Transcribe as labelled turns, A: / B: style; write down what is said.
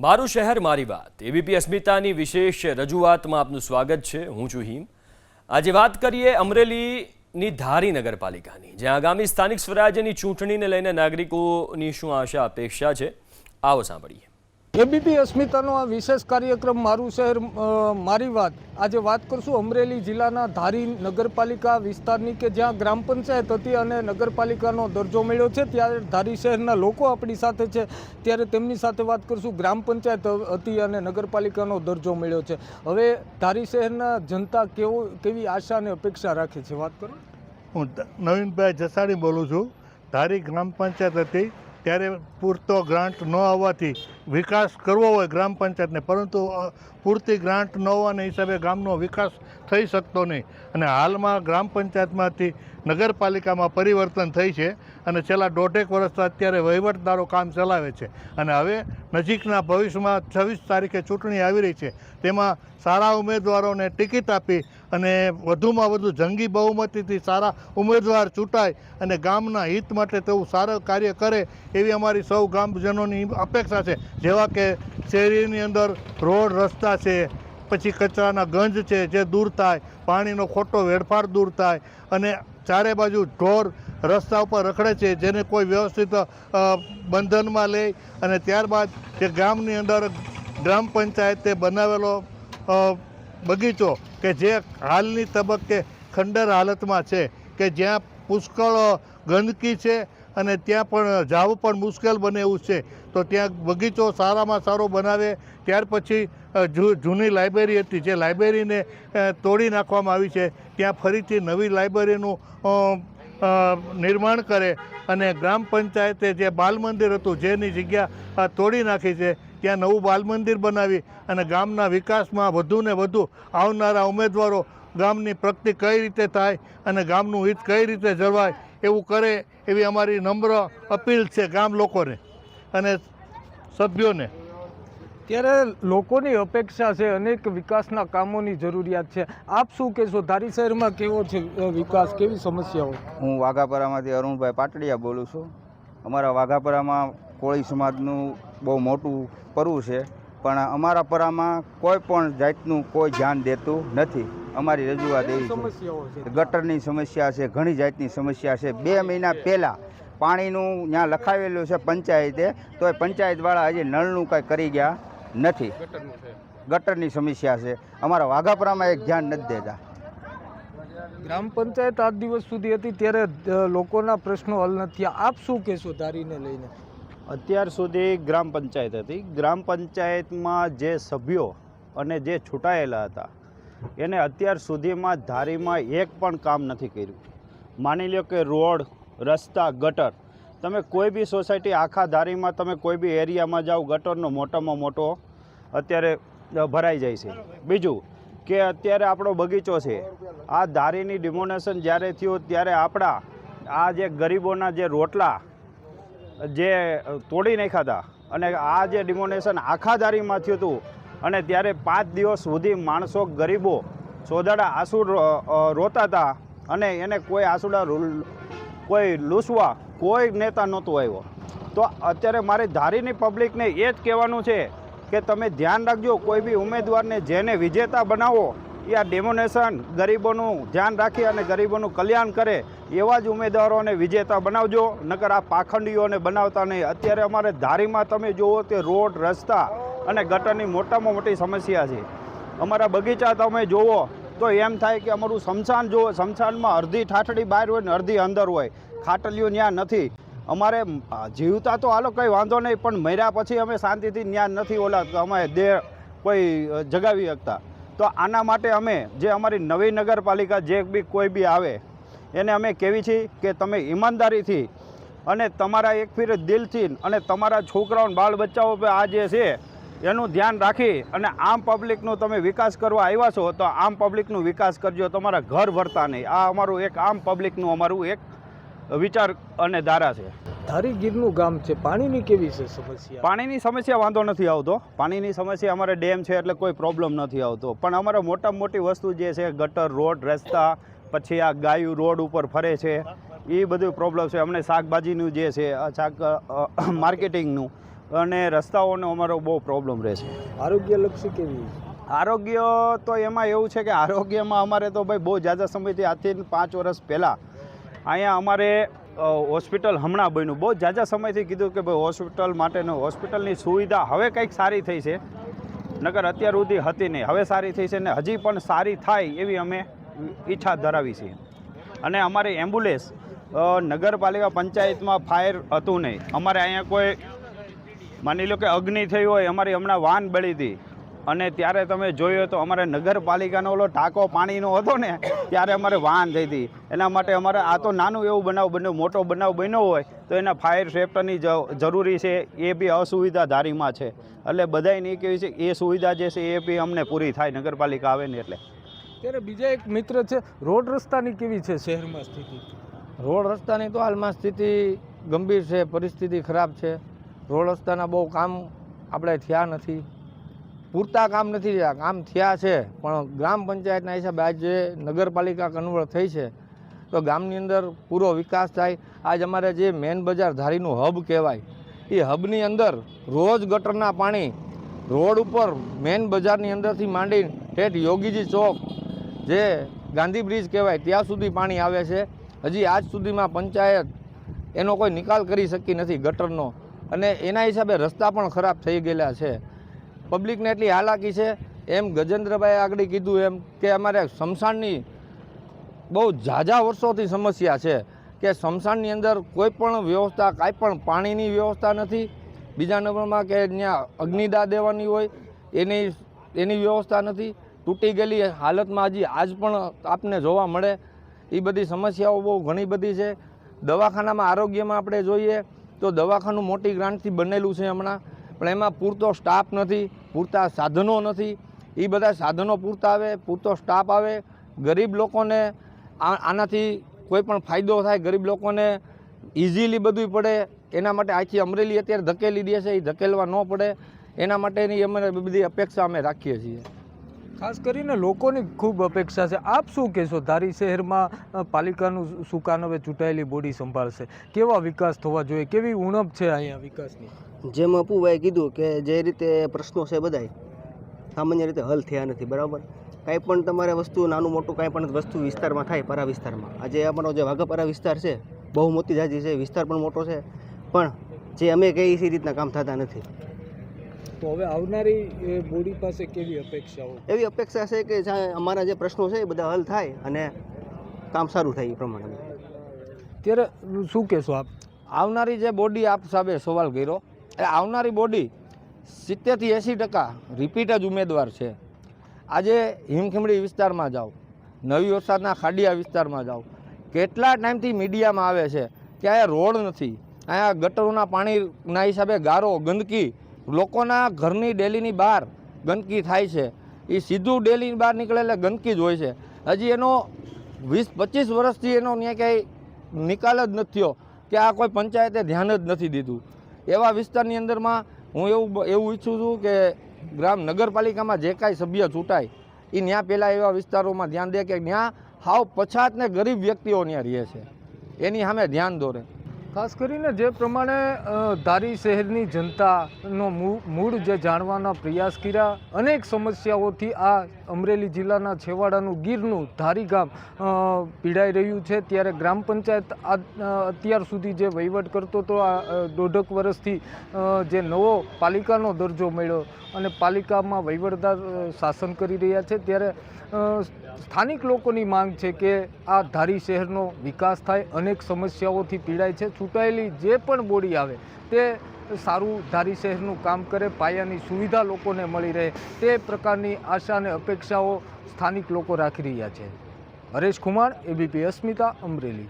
A: મારું શહેર મારી વાત એબીપી અસ્મિતાની વિશેષ રજૂઆતમાં આપનું સ્વાગત છે। હું છું હિમ। આજે વાત કરીએ અમરેલીની ધારી નગરપાલિકાની, જ્યાં આગામી સ્થાનિક સ્વરાજ્યની ચૂંટણીને લઈને નાગરિકોની શું આશા અપેક્ષા છે, આવો સાંભળીએ।
B: એબીપી અસ્મિતાનો આ વિશેષ કાર્યક્રમ મારું શહેર મારી વાત। આજે વાત કરશું અમરેલી જિલ્લાના ધારી નગરપાલિકા વિસ્તારની, કે જ્યાં ગ્રામ પંચાયત હતી અને નગરપાલિકાનો દરજ્જો મળ્યો છે। ત્યારે ધારી શહેરના લોકો આપણી સાથે છે, ત્યારે તેમની સાથે વાત કરશું। ગ્રામ પંચાયત હતી અને નગરપાલિકાનો દરજ્જો મળ્યો છે। હવે ધારી શહેરના જનતા કેવી આશા અને અપેક્ષા રાખે છે, વાત કરો।
C: હું નવીનભાઈ જસાણી બોલું છું। ધારી ગ્રામ પંચાયત હતી ત્યારે પૂરતો ગ્રાન્ટ ન આવવાથી વિકાસ કરવો હોય ગ્રામ પંચાયતને, પરંતુ પૂરતી ગ્રાન્ટ ન હોવાના હિસાબે ગામનો વિકાસ થઈ શકતો નહીં, અને હાલમાં ગ્રામ પંચાયતમાંથી નગરપાલિકામાં પરિવર્તન થઈ છે અને છેલ્લા 1.5 વર્ષથી અત્યારે વહીવટદારો કામ ચલાવે છે। અને હવે નજીકના ભવિષ્યમાં 26 તારીખે ચૂંટણી આવી રહી છે, તેમાં સારા ઉમેદવારોને ટિકિટ આપી અને વધુમાં વધુ જંગી બહુમતીથી સારા ઉમેદવાર ચૂંટાય અને ગામના હિત માટે તેવું સારું કાર્ય કરે એવી અમારી સૌ ગામજનોની અપેક્ષા છે। જેવા કે શેરીની અંદર રોડ રસ્તા છે, પછી કચરાના ગંજ છે જે દૂર થાય, પાણીનો ખોટો વેડફાટ દૂર થાય, અને ચારે બાજુ ઢોર રસ્તા ઉપર રખડે છે જેને કોઈ વ્યવસ્થિત બંધનમાં લે, અને ત્યારબાદ જે ગામની અંદર ગ્રામ પંચાયતે બનાવેલો બગીચો કે જે હાલની તબક્કે ખંડર હાલતમાં છે, કે જ્યાં પુષ્કળ ગંદકી છે અને ત્યાં પણ જવું પણ મુશ્કેલ બને એવું છે, તો ત્યાં બગીચો સારામાં સારો બનાવે। ત્યાર પછી જૂની લાઇબ્રેરી હતી, જે લાઇબ્રેરીને તોડી નાખવામાં આવી છે, ત્યાં ફરીથી નવી લાઇબ્રેરીનું નિર્માણ કરે, અને ગ્રામ પંચાયતે જે બાલ મંદિર હતું જેની જગ્યા તોડી નાખી છે ત્યાં નવું બાલ મંદિર બનાવી અને ગામના વિકાસમાં વધુ ને વધુ આવનારા ઉમેદવારો ગામની પ્રગતિ કઈ રીતે થાય અને ગામનું હિત કઈ રીતે જળવાય એવું કરે એવી અમારી નમ્ર અપીલ છે ગામ લોકોને અને સભ્યોને।
B: ત્યારે લોકોની અપેક્ષા છે, અનેક વિકાસના કામોની જરૂરિયાત છે। આપ શું કહેશો, ધારી શહેરમાં કેવો છે વિકાસ, કેવી સમસ્યાઓ?
D: હું વાઘાપરામાંથી અરુણભાઈ પાટડિયા બોલું છું। અમારા વાઘાપરામાં કોળી સમાજનું બહુ મોટું પરવું છે, પણ અમારા પરામાં કોઈ પણ જાતનું કોઈ ધ્યાન દેતું નથી। અમારી રજૂઆત એવી છે, ગટરની સમસ્યા છે, ઘણી જાતની સમસ્યા છે। 2 મહિના પહેલાં પાણીનું ત્યાં લખાવેલું છે પંચાયતે, તો એ પંચાયતવાળા હજી નળનું કંઈ કરી ગયા નથી। ગટરની સમસ્યા છે, અમારા વાઘાપરામાં એક ધ્યાન નથી દેતા।
B: ગ્રામ પંચાયત 8 દિવસ સુધી હતી ત્યારે લોકોના પ્રશ્નો હલ નથી થયા। આપ શું કહેશો ધારીને લઈને?
E: અત્યાર સુધી ગ્રામ પંચાયત હતી, ગ્રામ પંચાયતમાં જે સભ્યો અને જે છૂટાયેલા હતા એને અત્યાર સુધીમાં ધારીમાં એક પણ કામ નથી કર્યું। માની લો કે રોડ, રસ્તા, ગટર, તમે કોઈ બી સોસાયટી આખા ધારીમાં તમે કોઈ બી એરિયામાં જાઓ, ગટરનો મોટામાં મોટો અત્યારે ભરાઈ જાય છે। બીજું કે અત્યારે આપણો બગીચો છે, આ ધારીની ડિમોનેશન જ્યારે થયું ત્યારે આપણા આ જે ગરીબોના જે રોટલા જે તોડી નાખ્યા હતા, અને આ જે ડિમોનેશન આખા ધારીમાં થયું હતું, અને ત્યારે 5 દિવસ સુધી માણસો ગરીબો સોદાડા આંસુ રોતા હતા, અને એને કોઈ આંસુડા કોઈ લૂસવા કોઈ નેતા નહોતું આવ્યો। તો અત્યારે મારે ધારીની પબ્લિકને એ જ કહેવાનું છે કે તમે ધ્યાન રાખજો, કોઈ બી ઉમેદવારને જેને વિજેતા બનાવો એ આ ડેમોનેશન ગરીબોનું ધ્યાન રાખી અને ગરીબોનું કલ્યાણ કરે એવા જ ઉમેદવારોને વિજેતા બનાવજો, નકર આ પાખંડીઓને બનાવતા નહીં। અત્યારે અમારે ધારીમાં તમે જુઓ તે રોડ, રસ્તા અને ગટરની મોટામાં મોટી સમસ્યા છે। અમારા બગીચા તમે જુઓ તો એમ થાય કે અમારું સ્મશાન જુઓ, સ્મશાનમાં અડધી ઠાઠડી બહાર હોય ને અડધી અંદર હોય, ખાટલીઓ ત્યાં નથી। અમારે જીવતા તો હાલો કંઈ વાંધો નહીં, પણ મર્યા પછી અમે શાંતિથી ત્યાં નથી ઓલા અમે દેહ કોઈ જગાવી શકતા। તો આના માટે અમે જે અમારી નવી નગરપાલિકા જે બી કોઈ બી આવે એને અમે કહેવી છીએ કે તમે ઈમાનદારીથી અને તમારા એક ફીર દિલથી અને તમારા છોકરાઓને બાળ બચ્ચાઓ પર આ જે છે એનું ધ્યાન રાખી અને આમ પબ્લિકનું તમે વિકાસ કરવા આવ્યા છો તો આમ પબ્લિકનું વિકાસ કરજો, તમારા ઘર ભરતા નહીં। આ અમારું એક આમ પબ્લિકનું અમારું એક વિચાર અને ધારા છે।
B: ધારી ગીરનું ગામ છે, પાણીની કેવી છે સમસ્યા?
E: પાણીની સમસ્યા વાંધો નથી આવતો, પાણીની સમસ્યા અમારે ડેમ છે એટલે કોઈ પ્રોબ્લેમ નથી આવતો, પણ અમારે મોટામાં મોટી વસ્તુ જે છે ગટર, રોડ, રસ્તા, પછી આ ગાયું રોડ ઉપર ફરે છે એ બધું પ્રોબ્લેમ છે। અમને શાકભાજીનું જે છે શાક માર્કેટિંગનું અને રસ્તાઓનો અમારો બહુ પ્રોબ્લેમ રહે છે.
B: આરોગ્યલક્ષી કેવી?
E: આરોગ્ય તો એમાં એવું છે કે આરોગ્યમાં અમારે તો ભાઈ બહુ ઝાઝા સમયથી આજથી 5 વર્ષ પહેલાં અહીંયા અમારે હોસ્પિટલ હમણાં બન્યું. બહુ ઝાઝા સમયથી કીધું કે ભાઈ હોસ્પિટલ માટેનો હોસ્પિટલની સુવિધા હવે કંઈક સારી થઈ છે, નકર અત્યાર સુધી હતી નહીં. હવે સારી થઈ છે ને હજી પણ સારી થાય એવી અમે ઈચ્છા ધરાવી છીએ. અને અમારી એમ્બ્યુલન્સ નગરપાલિકા પંચાયતમાં ફાયર હતું નહીં. અમારે અહીંયા કોઈ માની લો કે અગ્નિ થઈ હોય, અમારી હમણાં વાન બળી હતી અને ત્યારે તમે જોયું તો અમારે નગરપાલિકાનો ઓલો ટાંકો પાણીનો હતો ને ત્યારે અમારે વાન થઈ હતી. એના માટે અમારે આ તો નાનું એવું બનાવ બન્યો, મોટો બનાવ બન્યો હોય તો એના ફાયર સેફ્ટીની જરૂરી છે, એ બી અસુવિધા ધારીમાં છે. એટલે બધાય નહીં કેવી છે એ સુવિધા જે છે એ બી અમને પૂરી થાય નગરપાલિકા આવે ને એટલે.
B: ત્યારે બીજા એક મિત્ર છે, રોડ રસ્તાની કેવી છે શહેરમાં સ્થિતિ?
F: રોડ રસ્તાની તો હાલમાં સ્થિતિ ગંભીર છે, પરિસ્થિતિ ખરાબ છે. રોડ રસ્તાના બહુ કામ આપણે થયા નથી, પૂરતા કામ નથી થયા. કામ થયા છે પણ ગ્રામ પંચાયતના હિસાબે આજે નગરપાલિકા કન્વર્ટ થઈ છે તો ગામની અંદર પૂરો વિકાસ થાય. આજ અમારે જે મેન બજાર ધારીનું હબ કહેવાય એ હબની અંદર રોજ ગટરના પાણી રોડ ઉપર મેન બજારની અંદરથી માંડી ઠેઠ યોગીજી ચોક જે ગાંધી બ્રિજ કહેવાય ત્યાં સુધી પાણી આવે છે. હજી આજ સુધીમાં પંચાયત એનો કોઈ નિકાલ કરી શકી નથી ગટરનો, અને એના હિસાબે રસ્તા પણ ખરાબ થઈ ગયેલા છે. પબ્લિકને એટલી હાલાકી છે. એમ ગજેન્દ્રભાઈએ આગળ કીધું એમ કે અમારે સ્મશાનની બહુ ઝાઝા વર્ષોથી સમસ્યા છે કે સ્મશાનની અંદર કોઈ પણ વ્યવસ્થા, કાંઈ પણ પાણીની વ્યવસ્થા નથી. બીજા નંબરમાં કે ત્યાં અગ્નિદાહ દેવાની હોય એની વ્યવસ્થા નથી. તૂટી ગયેલી હાલતમાં હજી આજ પણ આપને જોવા મળે. એ બધી સમસ્યાઓ બહુ ઘણી બધી છે. દવાખાનામાં આરોગ્યમાં આપણે જોઈએ તો દવાખાનું મોટી ગ્રાન્ટથી બનેલું છે હમણાં, પણ એમાં પૂરતો સ્ટાફ નથી, પૂરતા સાધનો નથી. એ બધા સાધનો પૂરતા આવે, પૂરતો સ્ટાફ આવે, ગરીબ લોકોને આનાથી કોઈ પણ ફાયદો થાય, ગરીબ લોકોને ઇઝીલી બધું પડે એના માટે આથી અમરેલી અત્યારે ધકેલી દે છે, એ ધકેલવા ન પડે એના માટેની અમે બધી અપેક્ષા અમે રાખીએ છીએ.
B: ખાસ કરીને લોકોની ખૂબ અપેક્ષા છે. આપ શું કહેશો? ધારી શહેરમાં પાલિકાનું સુકાન હવે ચૂંટાયેલી બોડી સંભાળશે, કેવા વિકાસ થવા જોઈએ, કેવી ઉણપ છે અહીંયા વિકાસની?
G: જેમ અપુભાઈએ કીધું કે જે રીતે પ્રશ્નો છે બધાય સામાન્ય રીતે હલ થયા નથી. બરાબર, કાંઈ પણ તમારે વસ્તુ નાનું મોટું કાંઈ પણ વસ્તુ વિસ્તારમાં થાય, પરા વિસ્તારમાં, આજે અમારો જે વાઘાપરા વિસ્તાર છે બહુ મોટી જાજી છે, વિસ્તાર પણ મોટો છે, પણ જે અમે કહીએ છીએ એ રીતના કામ થતા નથી.
B: તો હવે આવનારી બોડી પાસે કેવી અપેક્ષાઓ?
G: એવી અપેક્ષા છે કે અમારા જે પ્રશ્નો છે એ બધા હલ થાય અને કામ સારું થાય એ પ્રમાણે.
B: ત્યારે શું કહેશો આપ?
F: આવનારી જે બોડી આપ સાહેબે સવાલ કર્યો એ આવનારી બોડી 70 થી 80% રિપીટ જ ઉમેદવાર છે. આજે હિમખીમડી વિસ્તારમાં જાઓ, નવી વરસાદના ખાડિયા વિસ્તારમાં જાઓ, કેટલા ટાઈમથી મીડિયામાં આવે છે કે અહીંયા રોડ નથી, અહીંયા ગટરોના પાણીના હિસાબે ગારો, ગંદકી, લોકોના ઘરની ડેલીની બહાર ગંદકી થાય છે. એ સીધું ડેલીની બહાર નીકળે એટલે ગંદકી જ હોય છે. હજી એનો 20-25 વર્ષથી એનો ત્યાં ક્યાંય નિકાલ જ નથી થયો કે આ કોઈ પંચાયતે ધ્યાન જ નથી દીધું. એવા વિસ્તારની અંદરમાં હું એવું ઈચ્છું છું કે નગરપાલિકામાં જે કાંઈ સભ્ય ચૂંટાય એ ત્યાં પહેલાં એવા વિસ્તારોમાં ધ્યાન દે કે ત્યાં હાવ પછાત ને ગરીબ વ્યક્તિઓ ત્યાં રહે છે, એની સામે ધ્યાન દોરે.
B: ખાસ કરીને જે પ્રમાણે ધારી શહેરની જનતાનો મૂળ જે જાણવાના પ્રયાસ કર્યા, અનેક સમસ્યાઓથી આ અમરેલી જિલ્લાના છેવાડાનું ગીરનું ધારી ગામ પીડાઈ રહ્યું છે. ત્યારે ગ્રામ પંચાયત અત્યાર સુધી જે વહીવટ કરતો હતો, આ 1.5 વર્ષથી જે નવો પાલિકાનો દરજ્જો મળ્યો અને પાલિકામાં વહીવટદાર શાસન કરી રહ્યા છે, ત્યારે સ્થાનિક લોકોની માંગ છે કે આ ધારી શહેરનો વિકાસ થાય. અનેક સમસ્યાઓથી પીડાય છે. ચૂંટાયેલી જે પણ બોડી આવે તે સારું ધારી શહેરનું કામ કરે, પાયાની સુવિધા લોકોને મળી રહે, તે પ્રકારની આશા અને અપેક્ષાઓ સ્થાનિક લોકો રાખી રહ્યા છે. હરેશ કુમાર, ABP અસ્મિતા, અમરેલી.